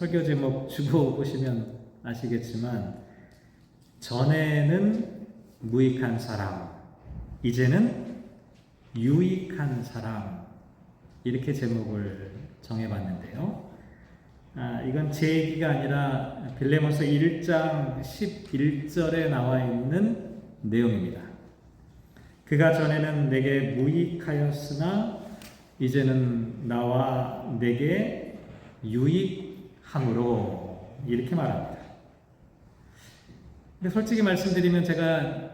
설교 제목 주보 보시면 아시겠지만 전에는 무익한 사람, 이제는 유익한 사람, 이렇게 제목을 정해봤는데요. 이건 제 얘기가 아니라 빌레몬서 1장 11절에 나와 있는 내용입니다. 그가 전에는 내게 무익하였으나 이제는 나와 내게 유익함으로, 이렇게 말합니다. 근데 솔직히 말씀드리면 제가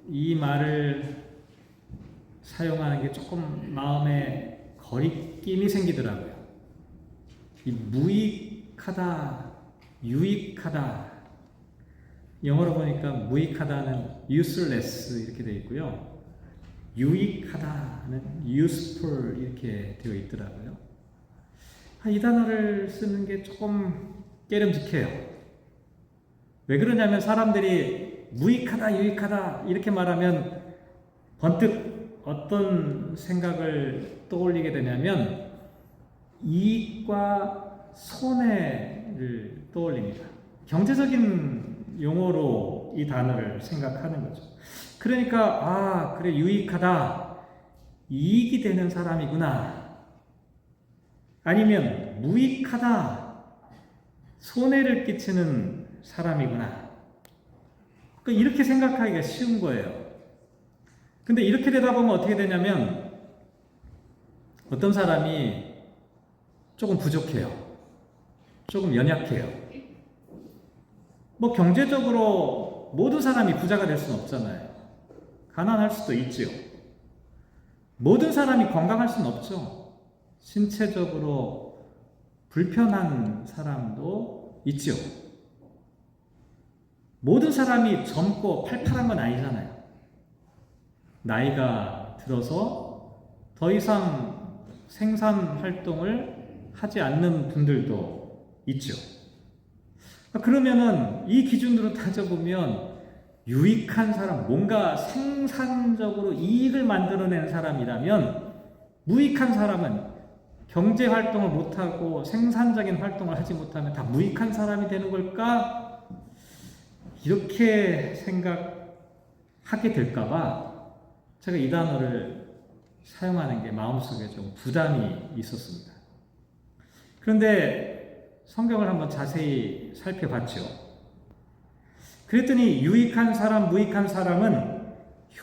이 말을 사용하는 게 조금 마음에 거리낌이 생기더라고요. 이 무익하다, 유익하다, 영어로 보니까 무익하다는 useless 이렇게 되어 있고요, 유익하다는 useful 이렇게 되어 있더라고요. 이 단어를 쓰는 게 조금 깨름직해요. 왜 그러냐면 사람들이 무익하다, 유익하다 이렇게 말하면 번뜩 어떤 생각을 떠올리게 되냐면 이익과 손해를 떠올립니다. 경제적인 용어로 이 단어를 생각하는 거죠. 그러니까 그래, 유익하다, 이익이 되는 사람이구나, 아니면 무익하다, 손해를 끼치는 사람이구나, 그러니까 이렇게 생각하기가 쉬운 거예요. 근데 이렇게 되다 보면 어떻게 되냐면 어떤 사람이 조금 부족해요, 조금 연약해요. 뭐 경제적으로 모든 사람이 부자가 될 수는 없잖아요. 가난할 수도 있지요. 모든 사람이 건강할 수는 없죠. 신체적으로 불편한 사람도 있지요. 모든 사람이 젊고 팔팔한 건 아니잖아요. 나이가 들어서 더 이상 생산 활동을 하지 않는 분들도 있죠. 그러면은 이 기준으로 따져보면 유익한 사람, 뭔가 생산적으로 이익을 만들어내는 사람이라면, 무익한 사람은 경제 활동을 못하고 생산적인 활동을 하지 못하면 다 무익한 사람이 되는 걸까? 이렇게 생각하게 될까봐 제가 이 단어를 사용하는 게 마음속에 좀 부담이 있었습니다. 그런데 성경을 한번 자세히 살펴봤죠. 그랬더니 유익한 사람, 무익한 사람은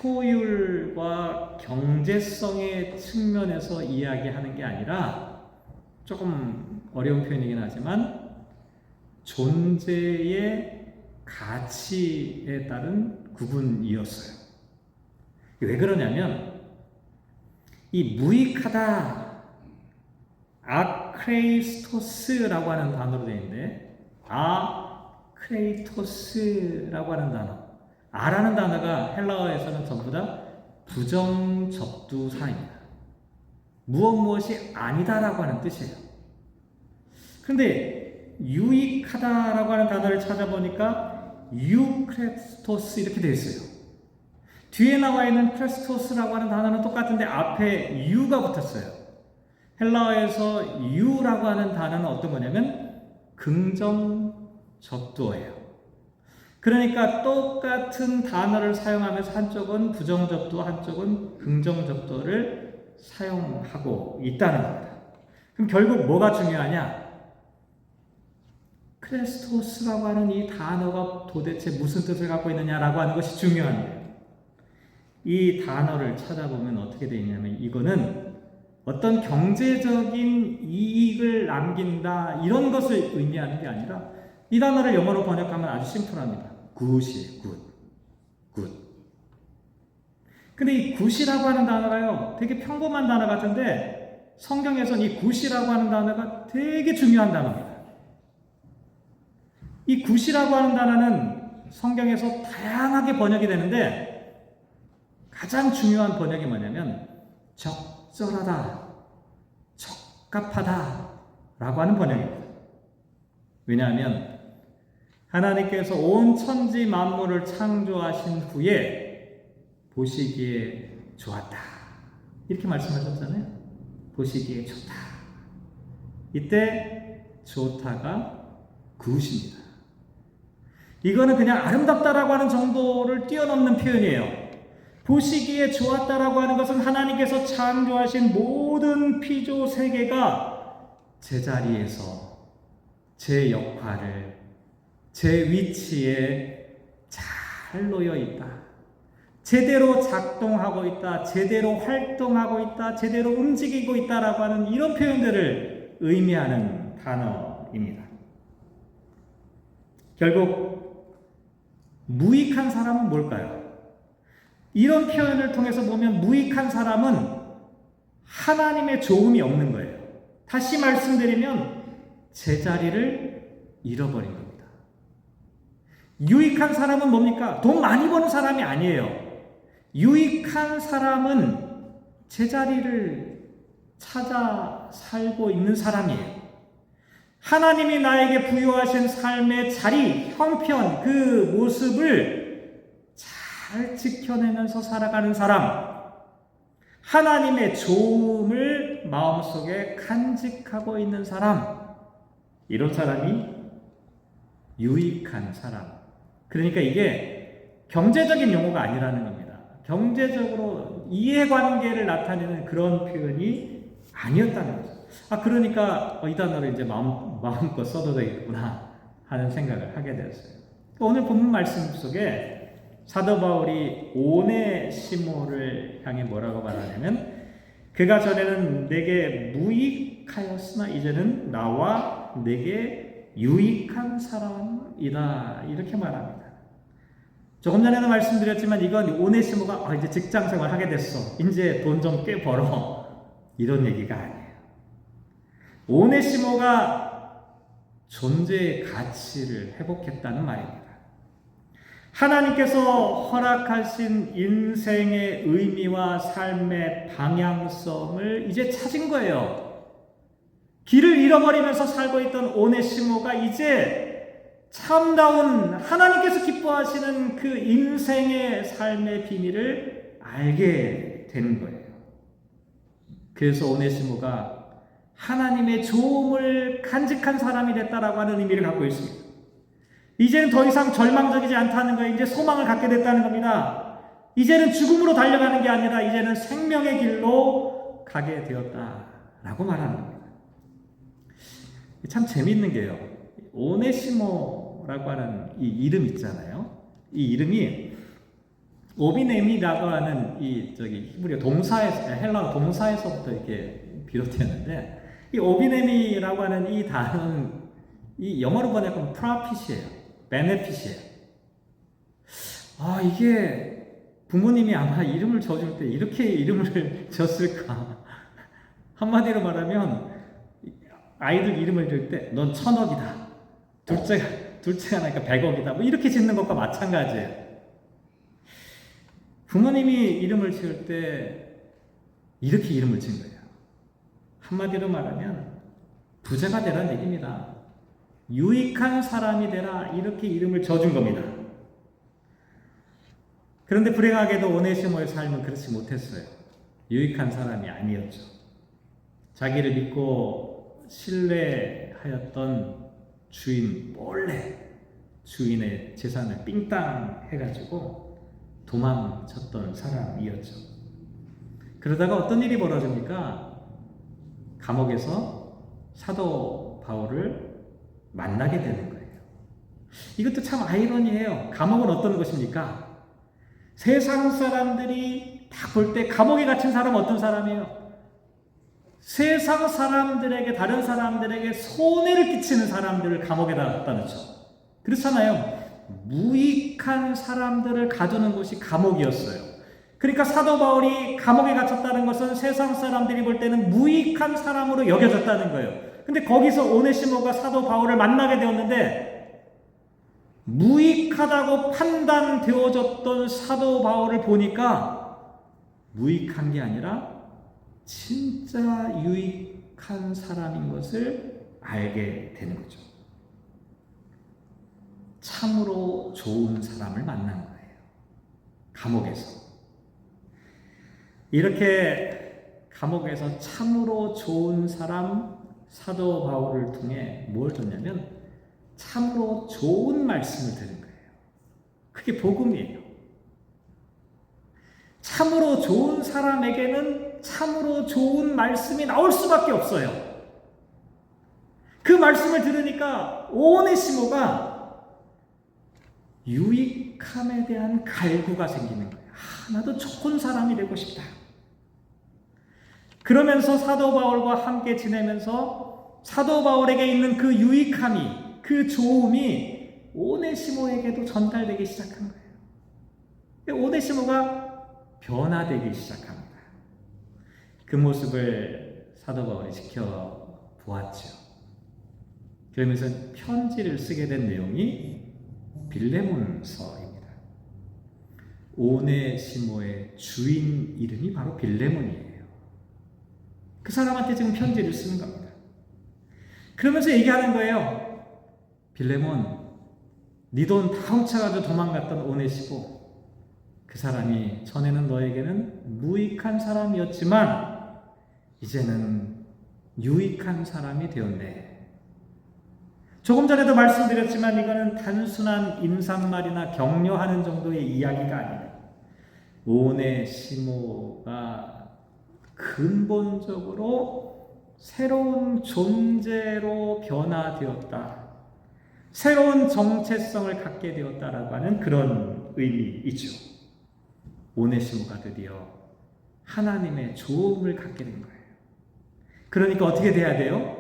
효율과 경제성의 측면에서 이야기하는 게 아니라, 조금 어려운 표현이긴 하지만 존재의 가치에 따른 구분이었어요. 왜 그러냐면 이 무익하다, 아크레이스토스라고 하는 단어로 되어 있는데, 크레이토스라고 하는 단어, 아라는 단어가 헬라어에서는 전부 다 부정접두사입니다. 무엇이 아니다라고 하는 뜻이에요. 그런데 유익하다라고 하는 단어를 찾아보니까 유크레스토스 이렇게 되어 있어요. 뒤에 나와 있는 크레스토스라고 하는 단어는 똑같은데 앞에 유가 붙었어요. 헬라어에서 유라고 하는 단어는 어떤 거냐면 긍정접두어예요. 그러니까 똑같은 단어를 사용하면서 한쪽은 부정접두어, 한쪽은 긍정접두어를 사용하고 있다는 겁니다. 그럼 결국 뭐가 중요하냐? 크레스토스라고 하는 이 단어가 도대체 무슨 뜻을 갖고 있느냐라고 하는 것이 중요한 거예요. 이 단어를 찾아보면 어떻게 되어 있냐면, 이거는 어떤 경제적인 이익을 남긴다, 이런 것을 의미하는 게 아니라, 이 단어를 영어로 번역하면 아주 심플합니다. 굿이에요. 굿. 근데 이 굿이라고 하는 단어가요, 되게 평범한 단어 같은데 성경에서는 이 굿이라고 하는 단어가 되게 중요한 단어입니다. 이 굿이라고 하는 단어는 성경에서 다양하게 번역이 되는데, 가장 중요한 번역이 뭐냐면 적절하다, 적합하다 라고 하는 번역입니다. 왜냐하면 하나님께서 온 천지 만물을 창조하신 후에 보시기에 좋았다, 이렇게 말씀하셨잖아요. 보시기에 좋다. 이때 좋다가 굿입니다. 이거는 그냥 아름답다라고 하는 정도를 뛰어넘는 표현이에요. 보시기에 좋았다라고 하는 것은 하나님께서 창조하신 모든 피조 세계가 제자리에서 제 역할을 제 위치에 잘 놓여 있다. 제대로 작동하고 있다. 제대로 활동하고 있다. 제대로 움직이고 있다라고 하는 이런 표현들을 의미하는 단어입니다. 결국 무익한 사람은 뭘까요? 이런 표현을 통해서 보면 무익한 사람은 하나님의 도움이 없는 거예요. 다시 말씀드리면 제자리를 잃어버린 겁니다. 유익한 사람은 뭡니까? 돈 많이 버는 사람이 아니에요. 유익한 사람은 제자리를 찾아 살고 있는 사람이에요. 하나님이 나에게 부여하신 삶의 자리, 형편, 그 모습을 잘 지켜내면서 살아가는 사람, 하나님의 좋음을 마음속에 간직하고 있는 사람, 이런 사람이 유익한 사람. 그러니까 이게 경제적인 용어가 아니라는 겁니다. 경제적으로 이해관계를 나타내는 그런 표현이 아니었다는 거죠. 그러니까 이 단어를 이제 마음껏 써도 되겠구나 하는 생각을 하게 되었어요. 오늘 본문 말씀 속에 사도 바울이 오네시모를 향해 뭐라고 말하냐면, 그가 전에는 내게 무익하였으나 이제는 나와 내게 유익한 사람이다, 이렇게 말합니다. 조금 전에도 말씀드렸지만 이건 오네시모가 이제 직장생활 하게 됐어, 이제 돈 좀 꽤 벌어, 이런 얘기가 아니에요. 오네시모가 존재의 가치를 회복했다는 말입니다. 하나님께서 허락하신 인생의 의미와 삶의 방향성을 이제 찾은 거예요. 길을 잃어버리면서 살고 있던 오네시모가 이제 참다운 하나님께서 기뻐하시는 그 인생의 삶의 비밀을 알게 된 거예요. 그래서 오네시모가 하나님의 도움을 간직한 사람이 됐다라고 하는 의미를 갖고 있습니다. 이제는 더 이상 절망적이지 않다는 거예요. 이제 소망을 갖게 됐다는 겁니다. 이제는 죽음으로 달려가는 게 아니라 이제는 생명의 길로 가게 되었다라고 말하는 겁니다. 참 재미있는 게요, 오네시모라고 하는 이 이름 있잖아요. 이 이름이 오비네미라고 하는 히브리어 동사에서, 헬라어 동사에서부터 이렇게 비롯되었는데, 이 오비네미라고 하는 이 단어는 이 영어로 번역하면 프로핏이에요. 베네핏이에요. 이게 부모님이 아마 이름을 지어줄 때 이렇게 이름을 지었을까? 한마디로 말하면 아이들 이름을 지을 때 넌 1000억이다. 둘째가 나니까 100억이다. 뭐 이렇게 짓는 것과 마찬가지예요. 부모님이 이름을 지을 때 이렇게 이름을 지은 거예요. 한마디로 말하면 부자가 되라는 얘기입니다. 유익한 사람이 되라, 이렇게 이름을 지어준 겁니다. 그런데 불행하게도 오네시모의 삶은 그렇지 못했어요. 유익한 사람이 아니었죠. 자기를 믿고 신뢰하였던 주인 몰래 주인의 재산을 삥땅 해가지고 도망쳤던 사람이었죠. 그러다가 어떤 일이 벌어집니까? 감옥에서 사도 바울을 만나게 되는 거예요. 이것도 참 아이러니해요. 감옥은 어떤 것입니까? 세상 사람들이 다 볼 때 감옥에 갇힌 사람은 어떤 사람이에요? 세상 사람들에게, 다른 사람들에게 손해를 끼치는 사람들을 감옥에다 갖다 놓죠. 그렇잖아요. 무익한 사람들을 가두는 곳이 감옥이었어요. 그러니까 사도 바울이 감옥에 갇혔다는 것은 세상 사람들이 볼 때는 무익한 사람으로 여겨졌다는 거예요. 근데 거기서 오네시모가 사도 바울을 만나게 되었는데, 무익하다고 판단되어졌던 사도 바울을 보니까 무익한 게 아니라 진짜 유익한 사람인 것을 알게 되는 거죠. 참으로 좋은 사람을 만난 거예요. 감옥에서. 이렇게 감옥에서 참으로 좋은 사람 사도 바울을 통해 뭘 줬냐면 참으로 좋은 말씀을 들은 거예요. 그게 복음이에요. 참으로 좋은 사람에게는 참으로 좋은 말씀이 나올 수밖에 없어요. 그 말씀을 들으니까 오네시모가 유익함에 대한 갈구가 생기는 거예요. 나도 좋은 사람이 되고 싶다. 그러면서 사도 바울과 함께 지내면서 사도 바울에게 있는 그 유익함이, 그 좋음이 오네시모에게도 전달되기 시작한 거예요. 오네시모가 변화되기 시작합니다. 그 모습을 사도 바울이 지켜보았죠. 그러면서 편지를 쓰게 된 내용이 빌레몬서입니다. 오네시모의 주인 이름이 바로 빌레몬이에요. 그 사람한테 지금 편지를 쓰는 겁니다. 그러면서 얘기하는 거예요. 빌레몬, 네 돈 다 훔쳐가지고 도망갔던 오네시모, 그 사람이 전에는 너에게는 무익한 사람이었지만 이제는 유익한 사람이 되었네. 조금 전에도 말씀드렸지만 이거는 단순한 인사말이나 격려하는 정도의 이야기가 아니에요. 오네시모가 근본적으로 새로운 존재로 변화되었다. 새로운 정체성을 갖게 되었다라고 하는 그런 의미이죠. 오네시모가 드디어 하나님의 좋음을 갖게 된 거예요. 그러니까 어떻게 돼야 돼요?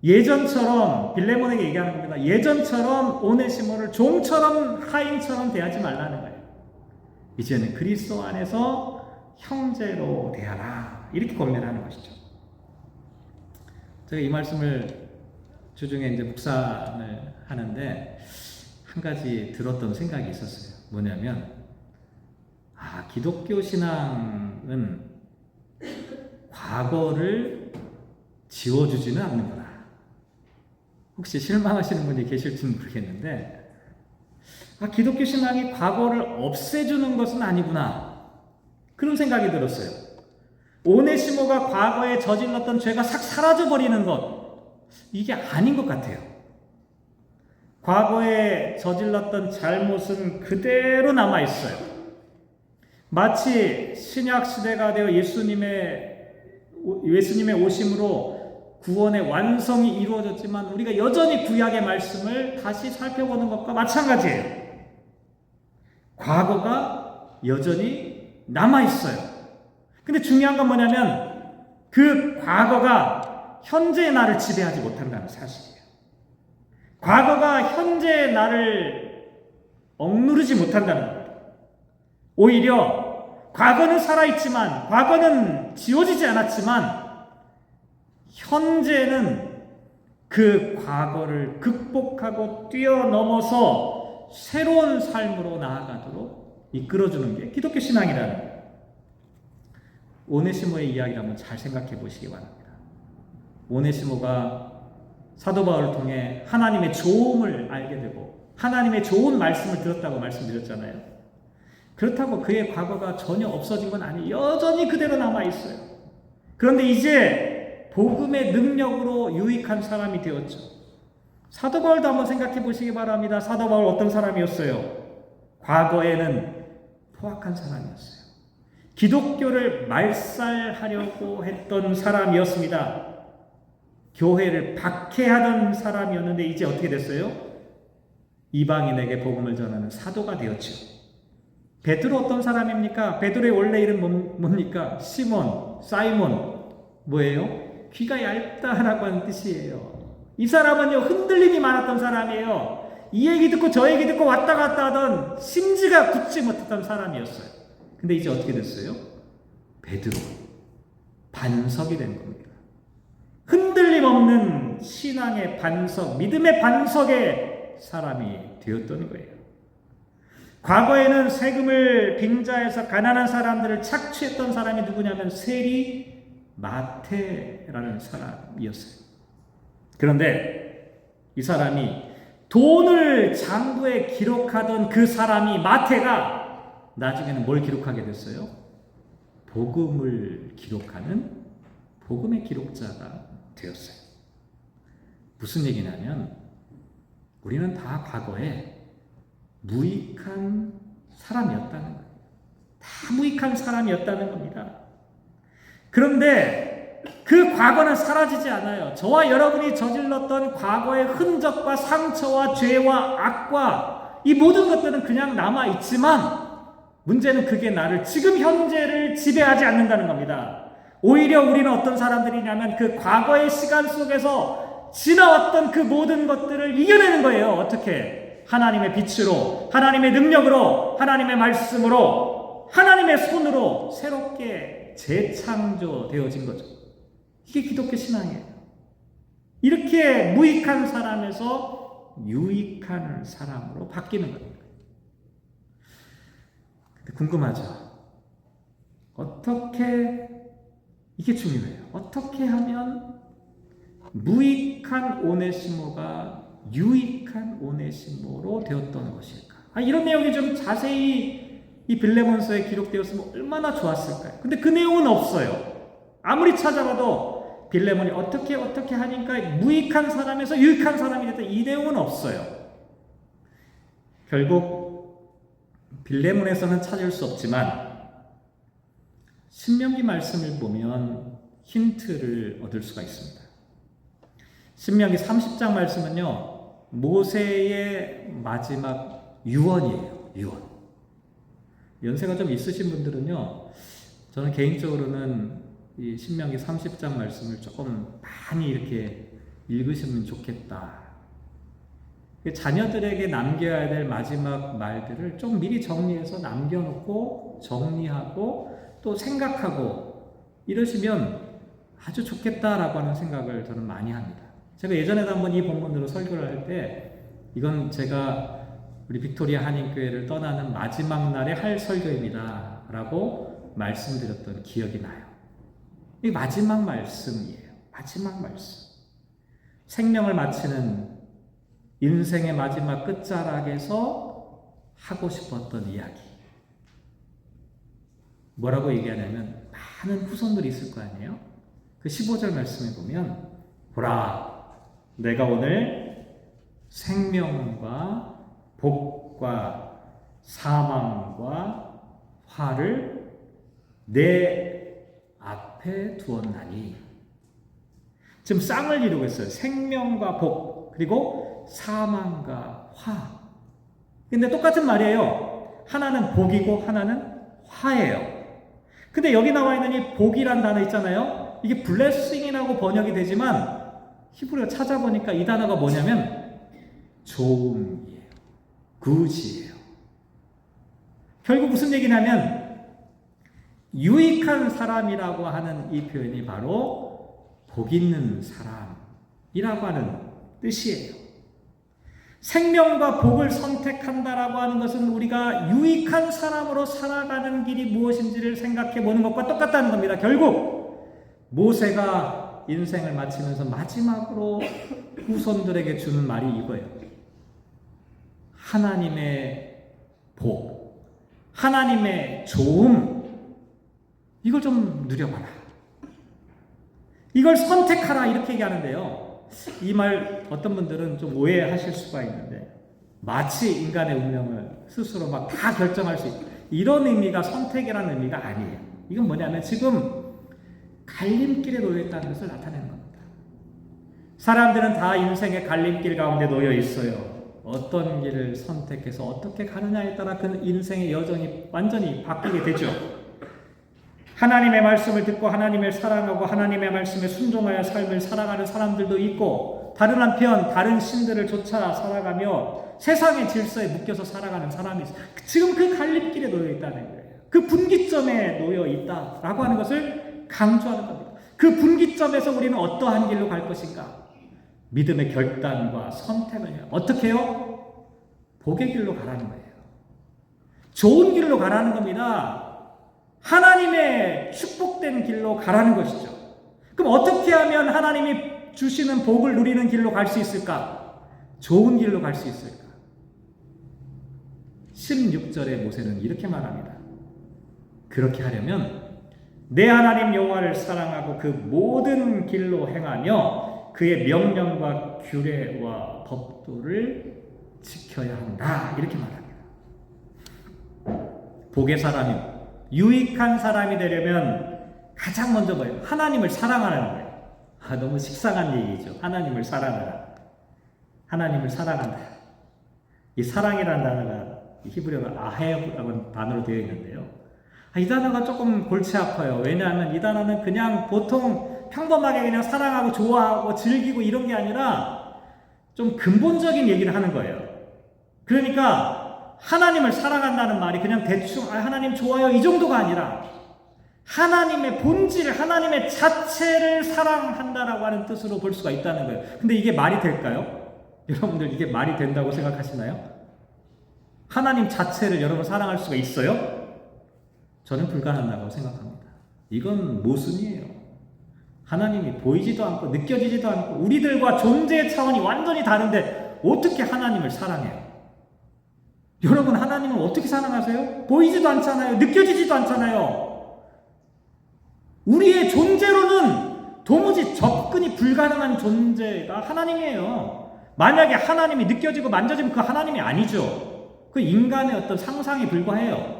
예전처럼 빌레몬에게 얘기하는 겁니다. 예전처럼 오네시모를 종처럼 하인처럼 대하지 말라는 거예요. 이제는 그리스도 안에서 형제로 대하라. 이렇게 권면하는 것이죠. 제가 이 말씀을 주중에 이제 묵상을 하는데 한 가지 들었던 생각이 있었어요. 뭐냐면, 기독교 신앙은 과거를 지워주지는 않는구나. 혹시 실망하시는 분이 계실지는 모르겠는데, 기독교 신앙이 과거를 없애주는 것은 아니구나. 그런 생각이 들었어요. 오네시모가 과거에 저질렀던 죄가 싹 사라져버리는 것, 이게 아닌 것 같아요. 과거에 저질렀던 잘못은 그대로 남아있어요. 마치 신약 시대가 되어 예수님의 오심으로 구원의 완성이 이루어졌지만 우리가 여전히 구약의 말씀을 다시 살펴보는 것과 마찬가지예요. 과거가 여전히 남아있어요. 근데 중요한 건 뭐냐면 그 과거가 현재의 나를 지배하지 못한다는 사실이에요. 과거가 현재의 나를 억누르지 못한다는 거예요. 오히려 과거는 살아있지만, 과거는 지워지지 않았지만 현재는 그 과거를 극복하고 뛰어넘어서 새로운 삶으로 나아가도록 이끌어주는 게 기독교 신앙이라는 거예요. 오네시모의 이야기를 한번 잘 생각해 보시기 바랍니다. 오네시모가 사도 바울을 통해 하나님의 좋음을 알게 되고 하나님의 좋은 말씀을 들었다고 말씀드렸잖아요. 그렇다고 그의 과거가 전혀 없어진 건 아니에요. 여전히 그대로 남아있어요. 그런데 이제 복음의 능력으로 유익한 사람이 되었죠. 사도 바울도 한번 생각해 보시기 바랍니다. 사도 바울 어떤 사람이었어요? 과거에는 포악한 사람이었어요. 기독교를 말살하려고 했던 사람이었습니다. 교회를 박해하던 사람이었는데 이제 어떻게 됐어요? 이방인에게 복음을 전하는 사도가 되었죠. 베드로 어떤 사람입니까? 베드로의 원래 이름 뭡니까? 시몬, 사이몬. 뭐예요? 귀가 얇다라고 하는 뜻이에요. 이 사람은요, 흔들림이 많았던 사람이에요. 이 얘기 듣고 저 얘기 듣고 왔다 갔다 하던 심지가 굳지 못했던 사람이었어요. 근데 이제 어떻게 됐어요? 베드로. 반석이 된 겁니다. 흔들림 없는 신앙의 반석, 믿음의 반석의 사람이 되었던 거예요. 과거에는 세금을 빙자해서 가난한 사람들을 착취했던 사람이 누구냐면 세리 마태라는 사람이었어요. 그런데 이 사람이 돈을 장부에 기록하던 그 사람이 마태가 나중에는 뭘 기록하게 됐어요? 복음을 기록하는 복음의 기록자가 되었어요. 무슨 얘기냐면 우리는 다 과거에 무익한 사람이었다는 거예요. 다 무익한 사람이었다는 겁니다. 그런데 그 과거는 사라지지 않아요. 저와 여러분이 저질렀던 과거의 흔적과 상처와 죄와 악과 이 모든 것들은 그냥 남아있지만 문제는 그게 나를 지금 현재를 지배하지 않는다는 겁니다. 오히려 우리는 어떤 사람들이냐면 그 과거의 시간 속에서 지나왔던 그 모든 것들을 이겨내는 거예요. 어떻게? 하나님의 빛으로, 하나님의 능력으로, 하나님의 말씀으로, 하나님의 손으로 새롭게 재창조되어진 거죠. 이게 기독교 신앙이에요. 이렇게 무익한 사람에서 유익한 사람으로 바뀌는 겁니다. 근데 궁금하죠? 어떻게, 이게 중요해요. 어떻게 하면 무익한 오네시모가 유익한 오네시모로 되었던 것일까? 이런 내용이 좀 자세히 이 빌레몬서에 기록되었으면 얼마나 좋았을까요? 근데 그 내용은 없어요. 아무리 찾아봐도 빌레몬이 어떻게 하니까 무익한 사람에서 유익한 사람이 됐다, 이 내용은 없어요. 결국 빌레몬에서는 찾을 수 없지만 신명기 말씀을 보면 힌트를 얻을 수가 있습니다. 신명기 30장 말씀은요, 모세의 마지막 유언이에요. 유언. 연세가 좀 있으신 분들은요, 저는 개인적으로는 이 신명기 30장 말씀을 조금 많이 이렇게 읽으시면 좋겠다. 자녀들에게 남겨야 될 마지막 말들을 좀 미리 정리해서 남겨놓고 정리하고 또 생각하고 이러시면 아주 좋겠다라고 하는 생각을 저는 많이 합니다. 제가 예전에도 한번 이 본문으로 설교를 할 때 이건 제가 우리 빅토리아 한인교회를 떠나는 마지막 날에 할 설교입니다 라고 말씀드렸던 기억이 나요. 이 마지막 말씀이에요. 마지막 말씀. 생명을 마치는 인생의 마지막 끝자락에서 하고 싶었던 이야기. 뭐라고 얘기하냐면 많은 후손들이 있을 거 아니에요? 그 15절 말씀에 보면 보라, 내가 오늘 생명과 복과 사망과 화를 내 앞에 두었나니. 지금 쌍을 이루고 있어요. 생명과 복 그리고 사망과 화. 근데 똑같은 말이에요. 하나는 복이고 하나는 화예요. 근데 여기 나와 있는 이 복이란 단어 있잖아요. 이게 blessing이라고 번역이 되지만 히브리어 찾아보니까 이 단어가 뭐냐면 좋음이에요. 굿이에요. 결국 무슨 얘기냐면 유익한 사람이라고 하는 이 표현이 바로 복 있는 사람이라고 하는 뜻이에요. 생명과 복을 선택한다라고 하는 것은 우리가 유익한 사람으로 살아가는 길이 무엇인지를 생각해 보는 것과 똑같다는 겁니다. 결국 모세가 인생을 마치면서 마지막으로 후손들에게 주는 말이 이거예요. 하나님의 복, 하나님의 좋음, 이걸 좀 누려봐라. 이걸 선택하라, 이렇게 얘기하는데요. 이 말 어떤 분들은 좀 오해하실 수가 있는데 마치 인간의 운명을 스스로 막 다 결정할 수 있다, 이런 의미가 선택이라는 의미가 아니에요. 이건 뭐냐면 지금 갈림길에 놓여 있다는 것을 나타내는 겁니다. 사람들은 다 인생의 갈림길 가운데 놓여 있어요. 어떤 길을 선택해서 어떻게 가느냐에 따라 그 인생의 여정이 완전히 바뀌게 되죠. 하나님의 말씀을 듣고 하나님을 사랑하고 하나님의 말씀에 순종하여 삶을 살아가는 사람들도 있고, 다른 한편 다른 신들을 쫓아 살아가며 세상의 질서에 묶여서 살아가는 사람이 있어요. 지금 그 갈림길에 놓여 있다는 거예요. 그 분기점에 놓여 있다라고 하는 것을 강조하는 겁니다. 그 분기점에서 우리는 어떠한 길로 갈 것인가? 믿음의 결단과 선택을 해요. 어떻게 해요? 복의 길로 가라는 거예요. 좋은 길로 가라는 겁니다. 하나님의 축복된 길로 가라는 것이죠. 그럼 어떻게 하면 하나님이 주시는 복을 누리는 길로 갈 수 있을까? 좋은 길로 갈 수 있을까? 16절에 모세는 이렇게 말합니다. 그렇게 하려면 내 하나님 여호와를 사랑하고 그 모든 길로 행하며 그의 명령과 규례와 법도 법도를 지켜야 한다. 이렇게 말합니다. 복의 사람이, 유익한 사람이 되려면 가장 먼저 뭐예요? 하나님을 사랑하라는 거예요. 너무 식상한 얘기죠. 하나님을 사랑하라. 하나님을 사랑한다. 이 사랑이라는 단어가 히브리어로 아헤브라는 단어로 되어 있는데요. 이 단어가 조금 골치 아파요. 왜냐하면 이 단어는 그냥 보통 평범하게 그냥 사랑하고 좋아하고 즐기고 이런 게 아니라 좀 근본적인 얘기를 하는 거예요. 그러니까 하나님을 사랑한다는 말이 그냥 대충 하나님 좋아요 이 정도가 아니라 하나님의 본질, 하나님의 자체를 사랑한다라고 하는 뜻으로 볼 수가 있다는 거예요. 근데 이게 말이 될까요? 여러분들 이게 말이 된다고 생각하시나요? 하나님 자체를 여러분 사랑할 수가 있어요? 저는 불가능하다고 생각합니다. 이건 모순이에요. 하나님이 보이지도 않고 느껴지지도 않고 우리들과 존재의 차원이 완전히 다른데 어떻게 하나님을 사랑해요? 여러분 하나님을 어떻게 사랑하세요? 보이지도 않잖아요. 느껴지지도 않잖아요. 우리의 존재로는 도무지 접근이 불가능한 존재가 하나님이에요. 만약에 하나님이 느껴지고 만져지면 그 하나님이 아니죠. 그 인간의 어떤 상상에 불과해요.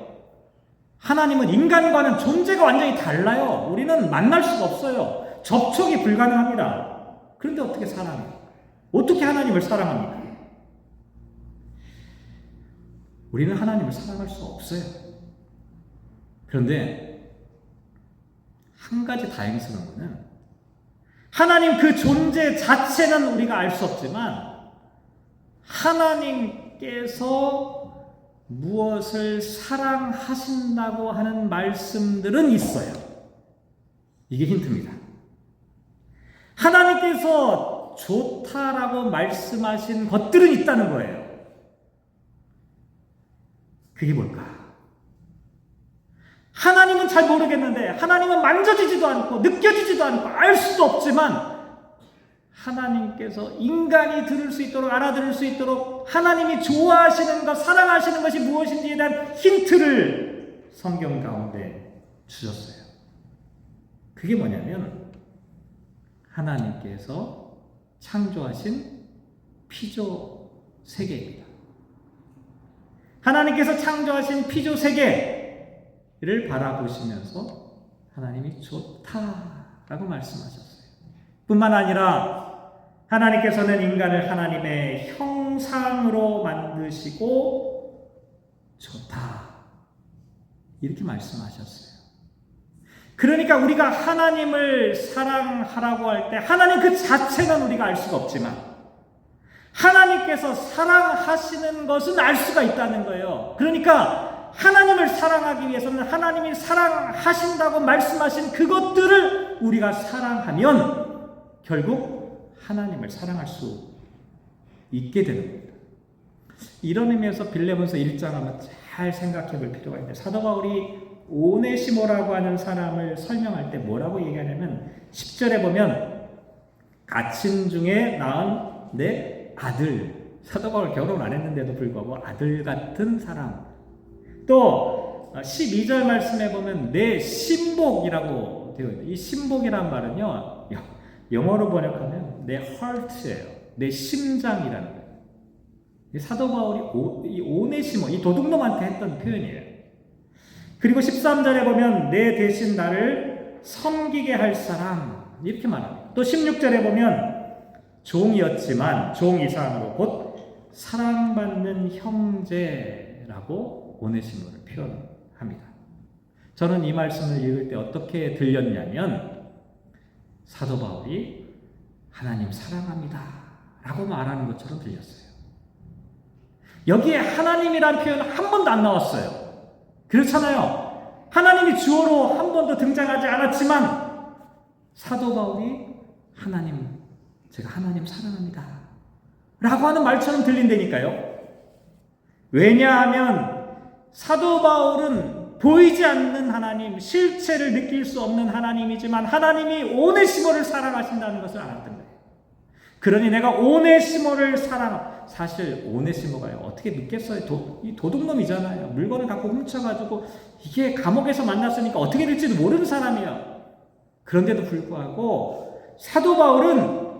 하나님은 인간과는 존재가 완전히 달라요. 우리는 만날 수가 없어요. 접촉이 불가능합니다. 그런데 어떻게 사랑해요? 어떻게 하나님을 사랑합니까? 우리는 하나님을 사랑할 수 없어요. 그런데 한 가지 다행스러운 것은 하나님 그 존재 자체는 우리가 알 수 없지만 하나님께서 무엇을 사랑하신다고 하는 말씀들은 있어요. 이게 힌트입니다. 하나님께서 좋다라고 말씀하신 것들은 있다는 거예요. 그게 뭘까? 하나님은 잘 모르겠는데 하나님은 만져지지도 않고 느껴지지도 않고 알 수도 없지만 하나님께서 인간이 들을 수 있도록 알아들을 수 있도록 하나님이 좋아하시는 것, 사랑하시는 것이 무엇인지에 대한 힌트를 성경 가운데 주셨어요. 그게 뭐냐면 하나님께서 창조하신 피조 세계입니다. 하나님께서 창조하신 피조 세계를 바라보시면서 하나님이 좋다라고 말씀하셨어요. 뿐만 아니라 하나님께서는 인간을 하나님의 형상으로 만드시고 좋다 이렇게 말씀하셨어요. 그러니까 우리가 하나님을 사랑하라고 할 때 하나님 그 자체는 우리가 알 수가 없지만 하나님께서 사랑하시는 것은 알 수가 있다는 거예요. 그러니까 하나님을 사랑하기 위해서는 하나님이 사랑하신다고 말씀하신 그것들을 우리가 사랑하면 결국 하나님을 사랑할 수 있게 되는 겁니다. 이런 의미에서 빌레몬서 1장 한번 잘 생각해 볼 필요가 있는데 사도 바울이 오네시모라고 하는 사람을 설명할 때 뭐라고 얘기하냐면 10절에 보면 갇힌 중에 낳은 내 아들, 사도 바울 결혼 안 했는데도 불구하고 아들 같은 사람, 또 12절 말씀에 보면 내 신복이라고 되어 있어요. 이 신복이란 말은요 영어로 번역하면 내 heart예요. 내 심장이라는 거예요. 사도 바울이 이 오네시모, 이 도둑놈한테 했던 표현이에요. 그리고 13절에 보면 내 대신 나를 섬기게 할 사람 이렇게 말합니다. 또 16절에 보면 종이었지만 종 이상으로 곧 사랑받는 형제라고 오네시모를 표현합니다. 저는 이 말씀을 읽을 때 어떻게 들렸냐면 사도 바울이 하나님 사랑합니다 라고 말하는 것처럼 들렸어요. 여기에 하나님이란 표현은 한 번도 안 나왔어요. 그렇잖아요. 하나님이 주어로 한 번도 등장하지 않았지만 사도 바울이 하나님, 제가 하나님 사랑합니다 라고 하는 말처럼 들린다니까요. 왜냐하면 사도 바울은 보이지 않는 하나님, 실체를 느낄 수 없는 하나님이지만 하나님이 오네시모를 사랑하신다는 것을 알았던 거예요. 그러니 내가 오네시모를 사실 오네시모가요 어떻게 믿겠어요? 이 도둑놈이잖아요. 물건을 갖고 훔쳐가지고 이게 감옥에서 만났으니까 어떻게 될지도 모르는 사람이에요. 그런데도 불구하고 사도 바울은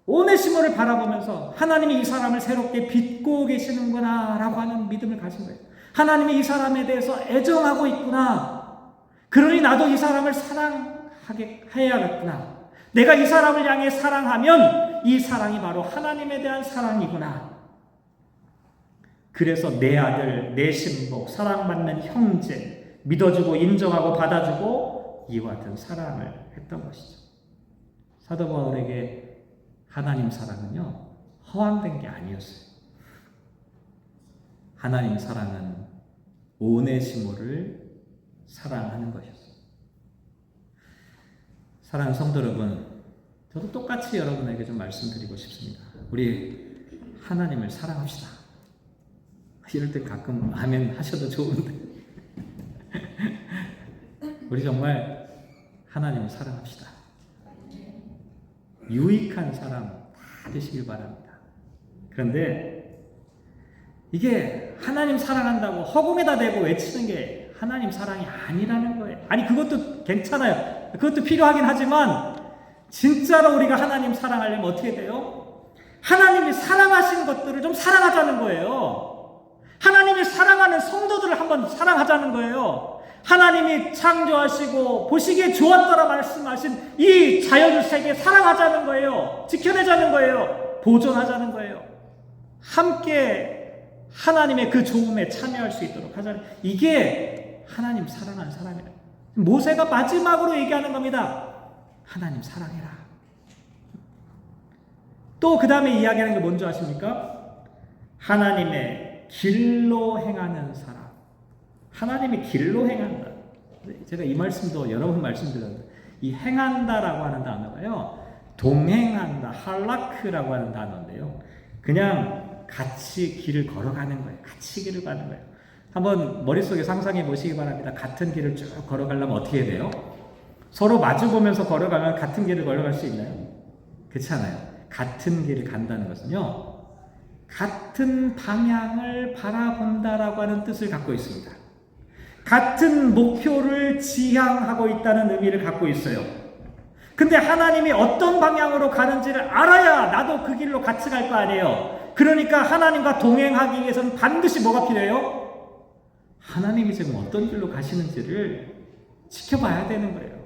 오네시모를 바라보면서 하나님이 이 사람을 새롭게 빚고 계시는구나 라고 하는 믿음을 가진 거예요. 하나님이 이 사람에 대해서 애정하고 있구나. 그러니 나도 이 사람을 사랑하게 해야겠구나. 내가 이 사람을 향해 사랑하면 이 사랑이 바로 하나님에 대한 사랑이구나. 그래서 내 아들, 내 신복, 사랑받는 형제, 믿어주고 인정하고 받아주고 이와 같은 사랑을 했던 것이죠. 사도 바울에게 하나님 사랑은요, 허황된 게 아니었어요. 하나님 사랑은 오네시모를 사랑하는 것이었어요. 사랑하는 성도 여러분, 저도 똑같이 여러분에게 좀 말씀드리고 싶습니다. 우리 하나님을 사랑합시다. 이럴 때 가끔 아멘 하셔도 좋은데 우리 정말 하나님을 사랑합시다. 유익한 사람 다 되시길 바랍니다. 그런데 이게 하나님 사랑한다고 허공에다 대고 외치는 게 하나님 사랑이 아니라는 거예요. 아니 그것도 괜찮아요. 그것도 필요하긴 하지만 진짜로 우리가 하나님 사랑하려면 어떻게 돼요? 하나님이 사랑하신 것들을 좀 사랑하자는 거예요. 하나님이 사랑하는 성도들을 한번 사랑하자는 거예요. 하나님이 창조하시고 보시기에 좋았더라 말씀하신 이 자연 세계 사랑하자는 거예요. 지켜내자는 거예요. 보존하자는 거예요. 함께 하나님의 그 좋음에 참여할 수 있도록 하자는, 이게 하나님 사랑하는 사람이에요. 모세가 마지막으로 얘기하는 겁니다. 하나님 사랑해라. 또 그 다음에 이야기하는 게 뭔지 아십니까? 하나님의 길로 행하는 사람. 하나님이 길로 행한다. 제가 이 말씀도 여러 번 말씀드렸는데, 이 행한다라고 하는 단어가요, 동행한다, 할라크라고 하는 단어인데요. 그냥 같이 길을 걸어가는 거예요. 같이 길을 가는 거예요. 한번 머릿속에 상상해 보시기 바랍니다. 같은 길을 쭉 걸어가려면 어떻게 돼요? 서로 마주보면서 걸어가면 같은 길을 걸어갈 수 있나요? 그렇지 않아요. 같은 길을 간다는 것은요, 같은 방향을 바라본다라고 하는 뜻을 갖고 있습니다. 같은 목표를 지향하고 있다는 의미를 갖고 있어요. 근데 하나님이 어떤 방향으로 가는지를 알아야 나도 그 길로 같이 갈 거 아니에요. 그러니까 하나님과 동행하기 위해서는 반드시 뭐가 필요해요? 하나님이 지금 어떤 길로 가시는지를 지켜봐야 되는 거예요.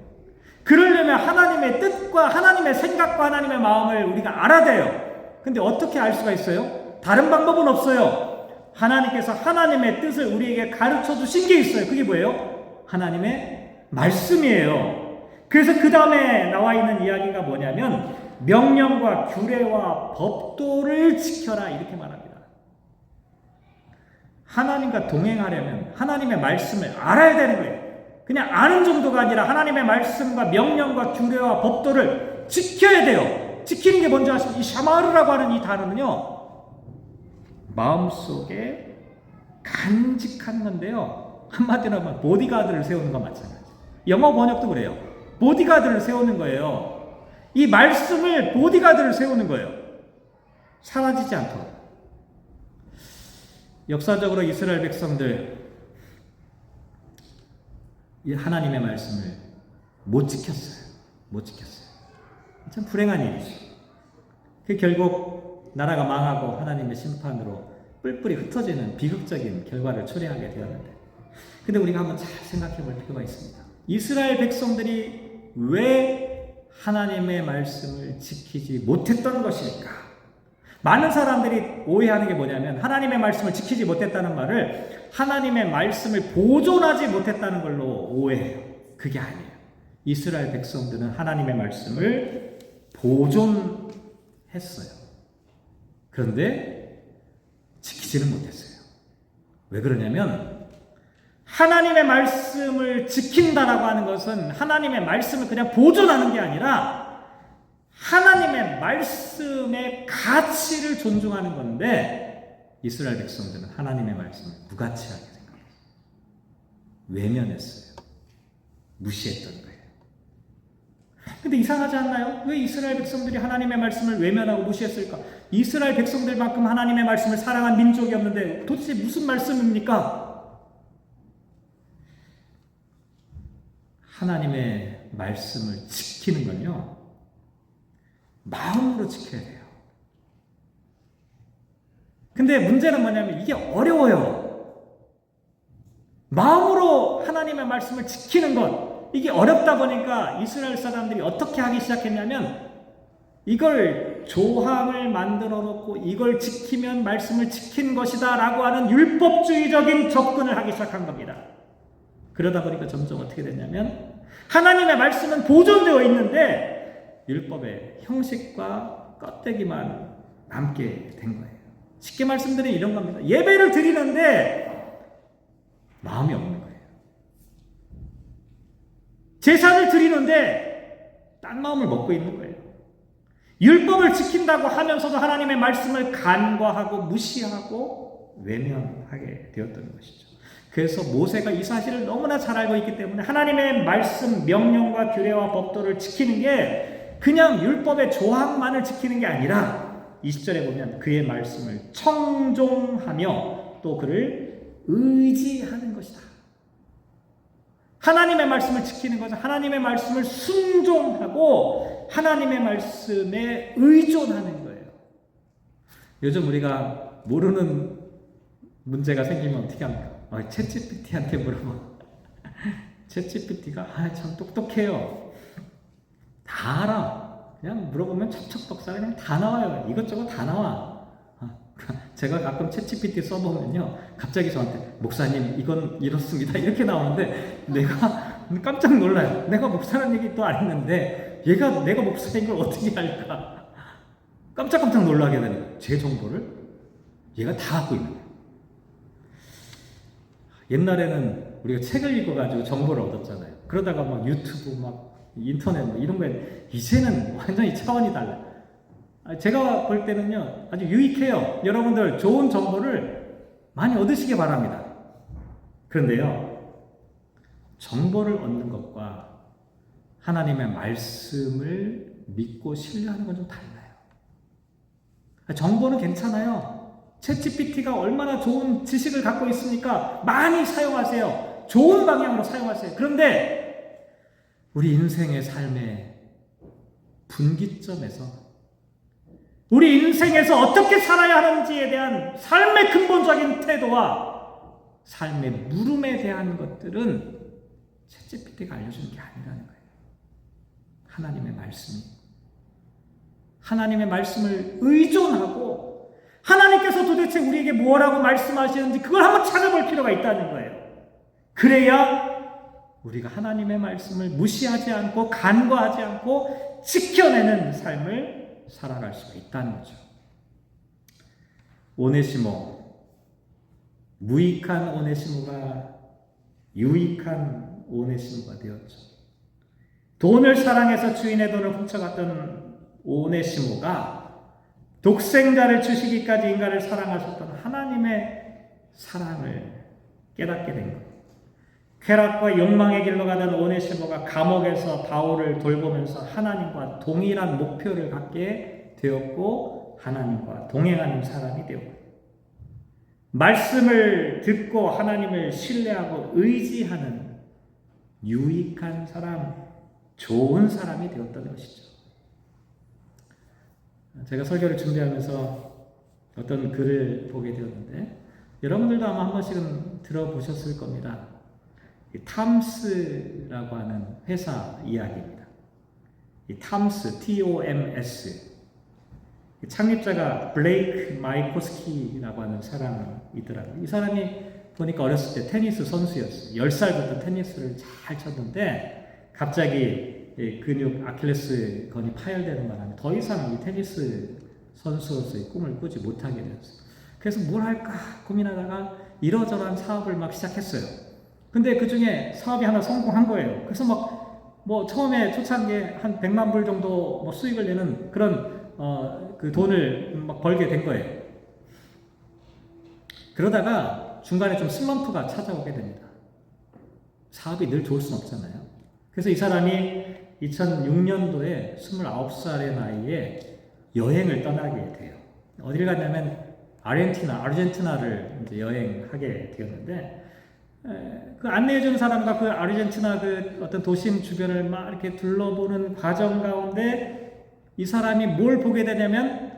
그러려면 하나님의 뜻과 하나님의 생각과 하나님의 마음을 우리가 알아야 돼요. 근데 어떻게 알 수가 있어요? 다른 방법은 없어요. 하나님께서 하나님의 뜻을 우리에게 가르쳐 주신 게 있어요. 그게 뭐예요? 하나님의 말씀이에요. 그래서 그 다음에 나와 있는 이야기가 뭐냐면 명령과 규례와 법도를 지켜라 이렇게 말합니다. 하나님과 동행하려면 하나님의 말씀을 알아야 되는 거예요. 그냥 아는 정도가 아니라 하나님의 말씀과 명령과 규례와 법도를 지켜야 돼요. 지키는 게 뭔지 아시죠? 이 샤마르라고 하는 이 단어는요, 마음속에 간직한 건데요, 한마디로 하면 보디가드를 세우는 거 마찬가지. 영어 번역도 그래요. 보디가드를 세우는 거예요. 이 말씀을 보디가드를 세우는 거예요. 사라지지 않도록. 역사적으로 이스라엘 백성들 이 하나님의 말씀을 못 지켰어요. 못 지켰어요. 참 불행한 일이죠. 그 결국 나라가 망하고 하나님의 심판으로 뿔뿔이 흩어지는 비극적인 결과를 초래하게 되었는데, 근데 우리가 한번 잘 생각해 볼 필요가 있습니다. 이스라엘 백성들이 왜 하나님의 말씀을 지키지 못했던 것일까? 많은 사람들이 오해하는 게 뭐냐면 하나님의 말씀을 지키지 못했다는 말을 하나님의 말씀을 보존하지 못했다는 걸로 오해해요. 그게 아니에요. 이스라엘 백성들은 하나님의 말씀을 보존했어요. 그런데 지키지는 못했어요. 왜 그러냐면 하나님의 말씀을 지킨다라고 하는 것은 하나님의 말씀을 그냥 보존하는 게 아니라 하나님의 말씀의 가치를 존중하는 건데, 이스라엘 백성들은 하나님의 말씀을 무가치하게 생각했어요. 외면했어요. 무시했던 거예요. 근데 이상하지 않나요? 왜 이스라엘 백성들이 하나님의 말씀을 외면하고 무시했을까? 이스라엘 백성들만큼 하나님의 말씀을 사랑한 민족이 없는데 도대체 무슨 말씀입니까? 하나님의 말씀을 지키는 건요, 마음으로 지켜야 돼요. 근데 문제는 뭐냐면 이게 어려워요. 마음으로 하나님의 말씀을 지키는 것, 이게 어렵다 보니까 이스라엘 사람들이 어떻게 하기 시작했냐면 이걸 조항을 만들어 놓고 이걸 지키면 말씀을 지킨 것이다 라고 하는 율법주의적인 접근을 하기 시작한 겁니다. 그러다 보니까 점점 어떻게 됐냐면 하나님의 말씀은 보존되어 있는데 율법의 형식과 껍데기만 남게 된 거예요. 쉽게 말씀드리면 이런 겁니다. 예배를 드리는데 마음이 없는 거예요. 제사를 드리는데 딴 마음을 먹고 있는 거예요. 율법을 지킨다고 하면서도 하나님의 말씀을 간과하고 무시하고 외면하게 되었던 것이죠. 그래서 모세가 이 사실을 너무나 잘 알고 있기 때문에 하나님의 말씀, 명령과 규례와 법도를 지키는 게 그냥 율법의 조항만을 지키는 게 아니라 20절에 보면 그의 말씀을 청종하며 또 그를 의지하는 것이다. 하나님의 말씀을 지키는 것은 하나님의 말씀을 순종하고 하나님의 말씀에 의존하는 거예요. 요즘 우리가 모르는 문제가 생기면 어떻게 합니까? 챗GPT한테 물어봐. 챗GPT가 참 똑똑해요. 다 알아. 그냥 물어보면 척척박사 그냥 다 나와요. 이것저것 다 나와. 제가 가끔 챗GPT 써보면요, 갑자기 저한테 목사님 이건 이렇습니다 이렇게 나오는데 내가 깜짝 놀라요. 내가 목사라는 얘기 또 안 했는데 얘가 내가 목사인 걸 어떻게 알까? 깜짝 놀라게 되는 거예요. 제 정보를 얘가 다 갖고 있는 거예요. 옛날에는 우리가 책을 읽어가지고 정보를 얻었잖아요. 그러다가 막 유튜브 막 인터넷 뭐 이런 거에 이제는 완전히 차원이 달라요. 제가 볼 때는요, 아주 유익해요. 여러분들 좋은 정보를 많이 얻으시기 바랍니다. 그런데요, 정보를 얻는 것과 하나님의 말씀을 믿고 신뢰하는 건 좀 달라요. 정보는 괜찮아요. 챗GPT가 얼마나 좋은 지식을 갖고 있으니까 많이 사용하세요. 좋은 방향으로 사용하세요. 그런데 우리 인생의 삶의 분기점에서 우리 인생에서 어떻게 살아야 하는지에 대한 삶의 근본적인 태도와 삶의 물음에 대한 것들은 챗GPT가 알려주는 게 아니라는 거예요. 하나님의 말씀이. 하나님의 말씀을 의존하고 하나님께서 도대체 우리에게 뭐라고 말씀하시는지 그걸 한번 찾아볼 필요가 있다는 거예요. 그래야 우리가 하나님의 말씀을 무시하지 않고 간과하지 않고 지켜내는 삶을 살아갈 수가 있다는 거죠. 오네시모, 무익한 오네시모가 유익한 오네시모가 되었죠. 돈을 사랑해서 주인의 돈을 훔쳐갔던 오네시모가 독생자를 주시기까지 인간을 사랑하셨던 하나님의 사랑을 깨닫게 된 것. 쾌락과 욕망의 길로 가던 오네시모가 감옥에서 바울을 돌보면서 하나님과 동일한 목표를 갖게 되었고 하나님과 동행하는 사람이 되었고 말씀을 듣고 하나님을 신뢰하고 의지하는 유익한 사람, 좋은 사람이 되었던 것이죠. 제가 설교를 준비하면서 어떤 글을 보게 되었는데 여러분들도 아마 한 번씩은 들어보셨을 겁니다. 탐스라고 하는 회사 이야기입니다. 이 탐스, TOMS. 창립자가 블레이크 마이코스키라고 하는 사람이더라고요. 이 사람이 보니까 어렸을 때 테니스 선수였어요. 10살부터 테니스를 잘 쳤는데 갑자기 근육 아킬레스 건이 파열되는 바람에 더 이상 이 테니스 선수로서의 꿈을 꾸지 못하게 되었어요. 그래서 뭘 할까 고민하다가 이러저러한 사업을 막 시작했어요. 근데 그 중에 사업이 하나 성공한 거예요. 그래서 처음에 초창기에 한 100만 불 정도 수익을 내는 그런, 그 돈을 막 벌게 된 거예요. 그러다가 중간에 좀 슬럼프가 찾아오게 됩니다. 사업이 늘 좋을 순 없잖아요. 그래서 이 사람이 2006년도에 29살의 나이에 여행을 떠나게 돼요. 어디를 갔냐면 아르헨티나를 이제 여행하게 되었는데, 그 안내해주는 사람과 그 아르헨티나 그 어떤 도심 주변을 막 이렇게 둘러보는 과정 가운데 이 사람이 뭘 보게 되냐면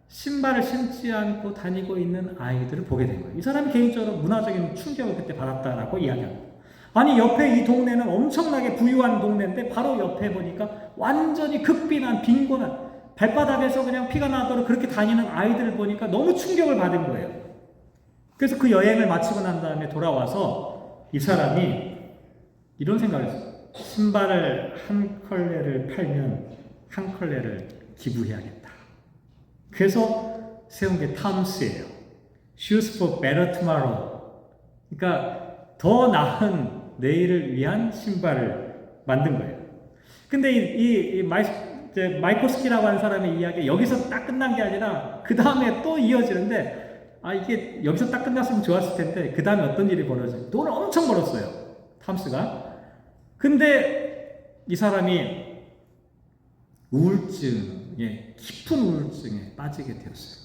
신발을 신지 않고 다니고 있는 아이들을 보게 된 거예요. 이 사람이 개인적으로 문화적인 충격을 그때 받았다라고 이야기합니다. 아니 옆에 이 동네는 엄청나게 부유한 동네인데 바로 옆에 보니까 완전히 극빈한 빈곤한 발바닥에서 그냥 피가 나도록 그렇게 다니는 아이들을 보니까 너무 충격을 받은 거예요. 그래서 그 여행을 마치고 난 다음에 돌아와서 이 사람이 이런 생각을 했어요. 신발을 한 컬레를 팔면 한 컬레를 기부해야겠다. 그래서 세운 게 탐스예요. Shoes for better tomorrow. 그러니까 더 나은 내일을 위한 신발을 만든 거예요. 근데 이 마이코스키라고 하는 사람의 이야기 여기서 딱 끝난 게 아니라 그 다음에 또 이어지는데 이게 여기서 딱 끝났으면 좋았을 텐데 그 다음에 어떤 일이 벌어져요? 돈을 엄청 벌었어요. 탐스가. 근데 이 사람이 우울증에 깊은 우울증에 빠지게 되었어요.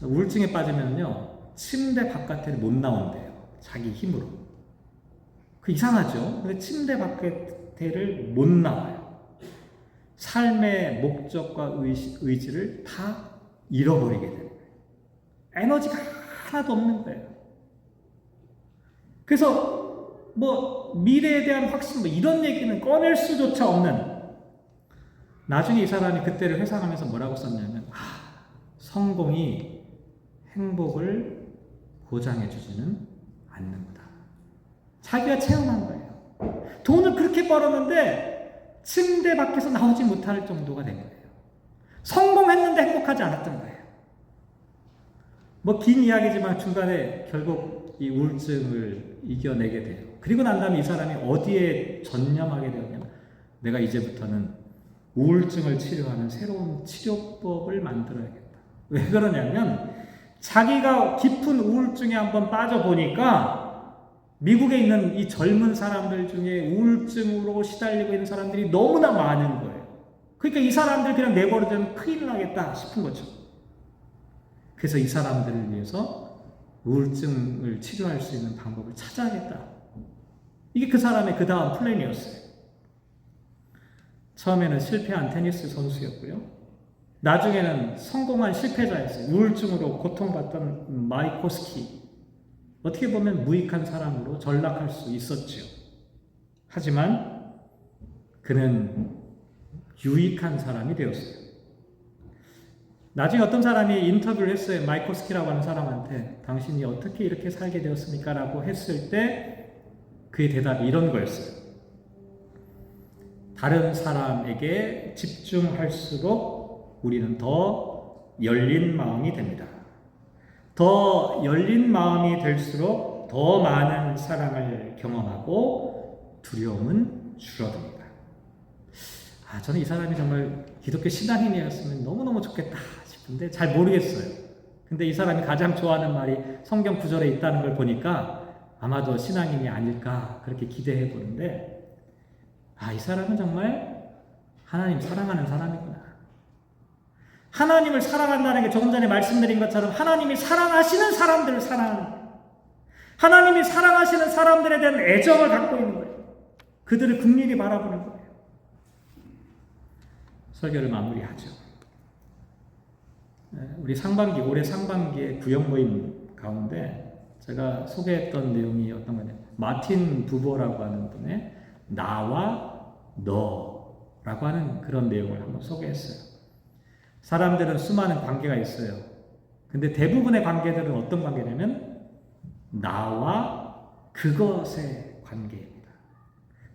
우울증에 빠지면요 침대 바깥에 못 나온대요. 자기 힘으로. 그 이상하죠? 근데 침대 바깥에를 못 나와요. 삶의 목적과 의지를 다 잃어버리게 되는 거예요. 에너지가 하나도 없는 거예요. 그래서 미래에 대한 확신 이런 얘기는 꺼낼 수조차 없는. 나중에 이 사람이 그때를 회상하면서 뭐라고 썼냐면 성공이 행복을 보장해 주지는 않는구나. 자기가 체험한 거예요. 돈을 그렇게 벌었는데 침대 밖에서 나오지 못할 정도가 된 거예요. 성공했는데 행복하지 않았던 거예요. 긴 이야기지만 중간에 결국 이 우울증을 이겨내게 돼요. 그리고 난 다음에 이 사람이 어디에 전념하게 되었냐면 내가 이제부터는 우울증을 치료하는 새로운 치료법을 만들어야겠다. 왜 그러냐면 자기가 깊은 우울증에 한번 빠져보니까 미국에 있는 이 젊은 사람들 중에 우울증으로 시달리고 있는 사람들이 너무나 많은 거예요. 그러니까 이 사람들 그냥 내버려두면 큰일 나겠다 싶은 거죠. 그래서 이 사람들을 위해서 우울증을 치료할 수 있는 방법을 찾아야겠다. 이게 그 사람의 그 다음 플랜이었어요. 처음에는 실패한 테니스 선수였고요. 나중에는 성공한 실패자였어요. 우울증으로 고통받던 마이코스키. 어떻게 보면 무익한 사람으로 전락할 수 있었죠. 하지만 그는 유익한 사람이 되었어요. 나중에 어떤 사람이 인터뷰를 했어요. 마이코스키라고 하는 사람한테 당신이 어떻게 이렇게 살게 되었습니까? 라고 했을 때 그의 대답이 이런 거였어요. 다른 사람에게 집중할수록 우리는 더 열린 마음이 됩니다. 더 열린 마음이 될수록 더 많은 사랑을 경험하고 두려움은 줄어듭니다. 저는 이 사람이 정말 기독교 신앙인이었으면 너무너무 좋겠다 싶은데 잘 모르겠어요. 근데 이 사람이 가장 좋아하는 말이 성경 구절에 있다는 걸 보니까 아마도 신앙인이 아닐까 그렇게 기대해 보는데 이 사람은 정말 하나님 사랑하는 사람이구나. 하나님을 사랑한다는 게 조금 전에 말씀드린 것처럼 하나님이 사랑하시는 사람들을 사랑하는 거예요. 하나님이 사랑하시는 사람들에 대한 애정을 갖고 있는 거예요. 그들을 긍휼히 바라보는 거예요. 설교를 마무리하죠. 우리 올해 상반기에 구역 모임 가운데 제가 소개했던 내용이 어떤 거냐. 마틴 부버라고 하는 분의 나와 너라고 하는 그런 내용을 한번 소개했어요. 사람들은 수많은 관계가 있어요. 근데 대부분의 관계들은 어떤 관계냐면 나와 그것의 관계입니다.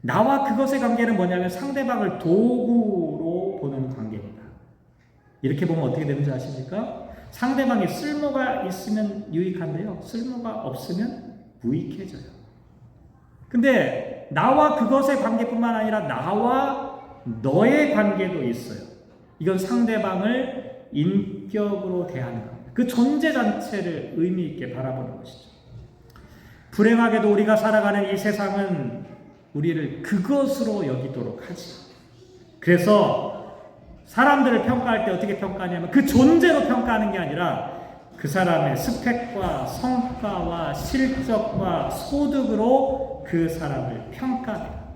나와 그것의 관계는 뭐냐면 상대방을 도구로 보는 관계입니다. 이렇게 보면 어떻게 되는지 아십니까? 상대방이 쓸모가 있으면 유익한데요. 쓸모가 없으면 무익해져요. 근데 나와 그것의 관계뿐만 아니라 나와 너의 관계도 있어요. 이건 상대방을 인격으로 대하는 겁니다. 그 존재 자체를 의미 있게 바라보는 것이죠. 불행하게도 우리가 살아가는 이 세상은 우리를 그것으로 여기도록 하지. 그래서 사람들을 평가할 때 어떻게 평가하냐면 그 존재로 평가하는 게 아니라 그 사람의 스펙과 성과와 실적과 소득으로 그 사람을 평가합니다.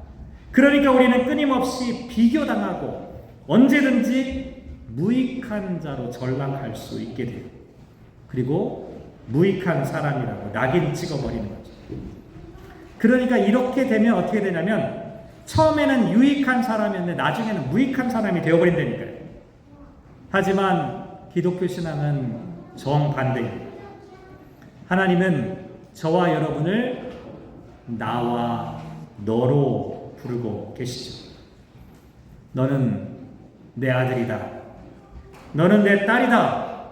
그러니까 우리는 끊임없이 비교당하고 언제든지 무익한 자로 전락할 수 있게 돼요. 그리고 무익한 사람이라고 낙인 찍어버리는 거죠. 그러니까 이렇게 되면 어떻게 되냐면 처음에는 유익한 사람이었는데 나중에는 무익한 사람이 되어버린다니까요. 하지만 기독교 신앙은 정반대입니다. 하나님은 저와 여러분을 나와 너로 부르고 계시죠. 너는 내 아들이다. 너는 내 딸이다.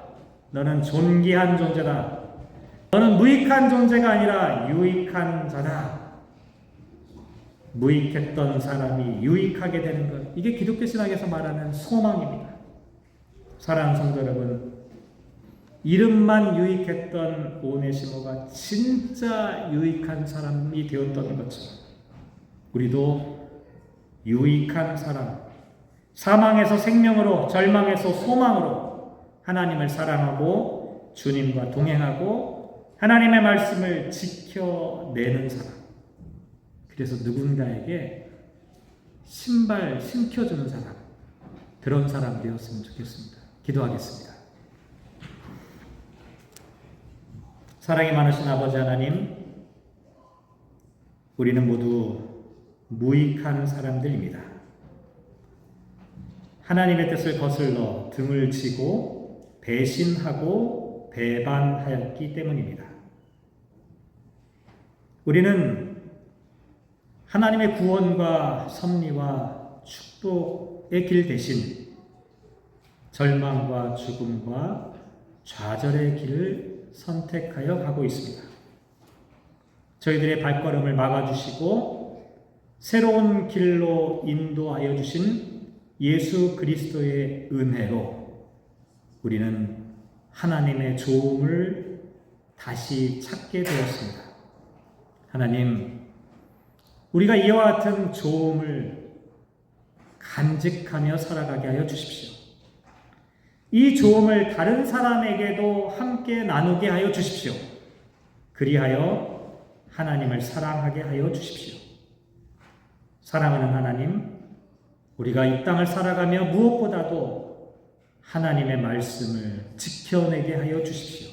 너는 존귀한 존재다. 너는 무익한 존재가 아니라 유익한 자다. 무익했던 사람이 유익하게 되는 것. 이게 기독교 신학에서 말하는 소망입니다. 사랑하는 성도 여러분, 이름만 유익했던 오네시모가 진짜 유익한 사람이 되었던 것처럼 우리도 유익한 사람, 사망에서 생명으로, 절망에서 소망으로 하나님을 사랑하고 주님과 동행하고 하나님의 말씀을 지켜내는 사람. 그래서 누군가에게 신발 신겨주는 사람, 그런 사람 되었으면 좋겠습니다. 기도하겠습니다. 사랑이 많으신 아버지 하나님, 우리는 모두 무익한 사람들입니다. 하나님의 뜻을 거슬러 등을 치고 배신하고 배반하였기 때문입니다. 우리는 하나님의 구원과 섭리와 축복의 길 대신 절망과 죽음과 좌절의 길을 선택하여 가고 있습니다. 저희들의 발걸음을 막아주시고 새로운 길로 인도하여 주신 예수 그리스도의 은혜로 우리는 하나님의 좋음을 다시 찾게 되었습니다. 하나님, 우리가 이와 같은 좋음을 간직하며 살아가게 하여 주십시오. 이 좋음을 다른 사람에게도 함께 나누게 하여 주십시오. 그리하여 하나님을 사랑하게 하여 주십시오. 사랑하는 하나님, 우리가 이 땅을 살아가며 무엇보다도 하나님의 말씀을 지켜내게 하여 주십시오.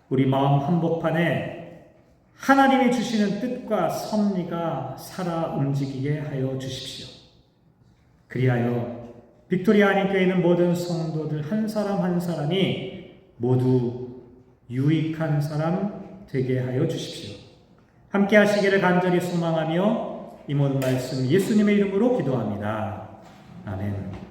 우리 마음 한복판에 하나님이 주시는 뜻과 섭리가 살아 움직이게 하여 주십시오. 그리하여 빅토리아 안인교회는 모든 성도들 한 사람 한 사람이 모두 유익한 사람 되게 하여 주십시오. 함께 하시기를 간절히 소망하며 이 모든 말씀 예수님의 이름으로 기도합니다. 아멘.